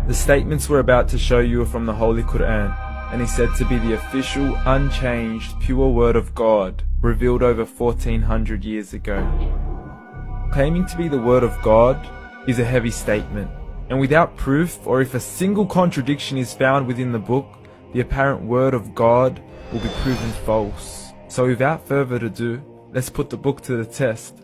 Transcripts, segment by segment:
The statements we're about to show you are from the Holy Qur'an, and is said to be the official, unchanged, pure word of God, revealed over 1400 years ago. Claiming to be the word of God is a heavy statement, and without proof, or if a single contradiction is found within the book, the apparent word of God will be proven false. So without further ado, let's put the book to the test.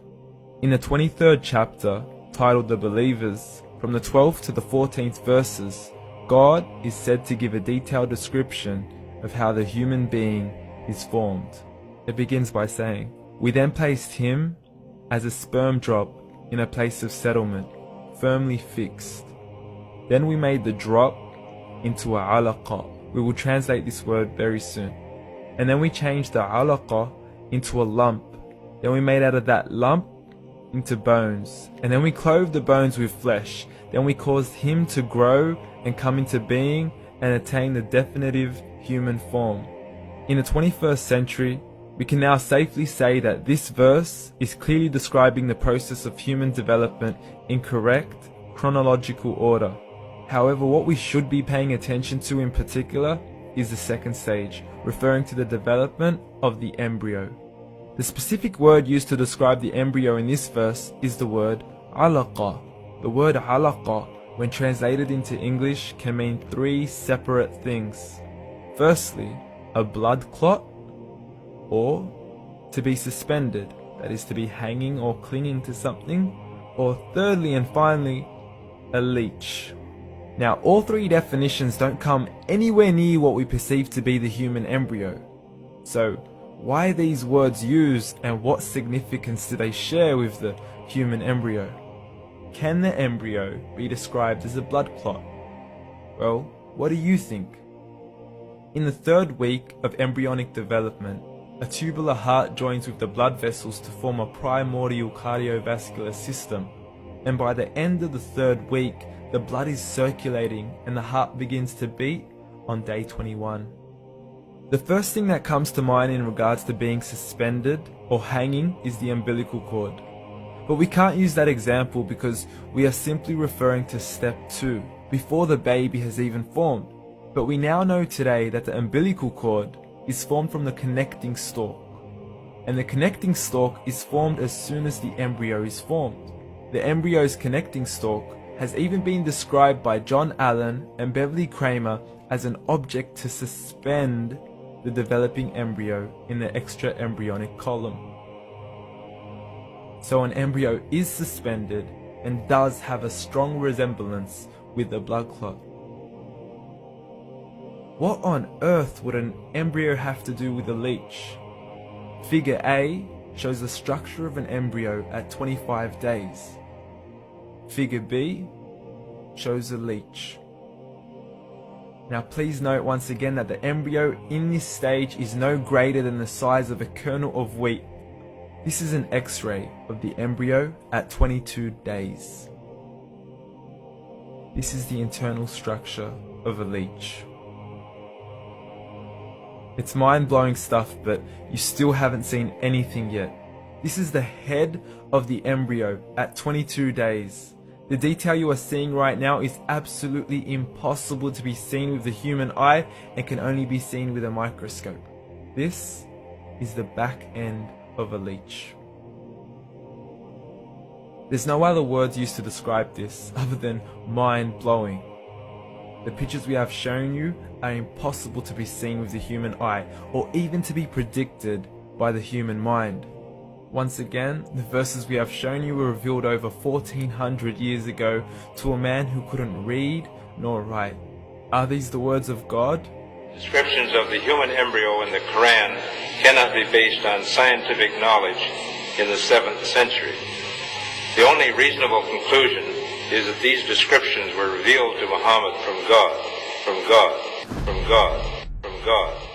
In the 23rd chapter, titled The Believers, from the 12th to the 14th verses, God is said to give a detailed description of how the human being is formed. It begins by saying, "We then placed him as a sperm drop in a place of settlement, firmly fixed. Then we made the drop into a alaqa." We will translate this word very soon. "And then we changed the alaqa into a lump. Then we made out of that lump into bones. And then we clothed the bones with flesh. Then we caused him to grow and come into being and attain the definitive human form." In the 21st century, we can now safely say that this verse is clearly describing the process of human development in correct chronological order. However, what we should be paying attention to in particular is the second stage, referring to the development of the embryo. The specific word used to describe the embryo in this verse is the word alaqa. The word alaqa, when translated into English, can mean three separate things. Firstly, a blood clot, or to be suspended, that is to be hanging or clinging to something, or thirdly and finally, a leech. Now, all three definitions don't come anywhere near what we perceive to be the human embryo. So, why are these words used, and what significance do they share with the human embryo? Can the embryo be described as a blood clot? Well, what do you think? In the 3rd week of embryonic development, a tubular heart joins with the blood vessels to form a primordial cardiovascular system, and by the end of the 3rd week, the blood is circulating and the heart begins to beat on day 21. The first thing that comes to mind in regards to being suspended or hanging is the umbilical cord. But we can't use that example because we are simply referring to step 2, before the baby has even formed. But we now know today that the umbilical cord is formed from the connecting stalk. And the connecting stalk is formed as soon as the embryo is formed. The embryo's connecting stalk has even been described by John Allen and Beverly Kramer as an object to suspend the developing embryo in the extra-embryonic column. So an embryo is suspended and does have a strong resemblance with a blood clot. What on earth would an embryo have to do with a leech? Figure A shows the structure of an embryo at 25 days. Figure B shows a leech. Now please note once again that the embryo in this stage is no greater than the size of a kernel of wheat. This is an X-ray of the embryo at 22 days. This is the internal structure of a leech. It's mind-blowing stuff, but you still haven't seen anything yet. This is the head of the embryo at 22 days. The detail you are seeing right now is absolutely impossible to be seen with the human eye and can only be seen with a microscope. This is the back end of a leech. There's no other words used to describe this other than mind-blowing. The pictures we have shown you are impossible to be seen with the human eye or even to be predicted by the human mind. Once again, the verses we have shown you were revealed over 1400 years ago to a man who couldn't read nor write. Are these the words of God? Descriptions of the human embryo in the Qur'an cannot be based on scientific knowledge in the 7th century. The only reasonable conclusion is that these descriptions were revealed to Muhammad from God, from God, from God, from God.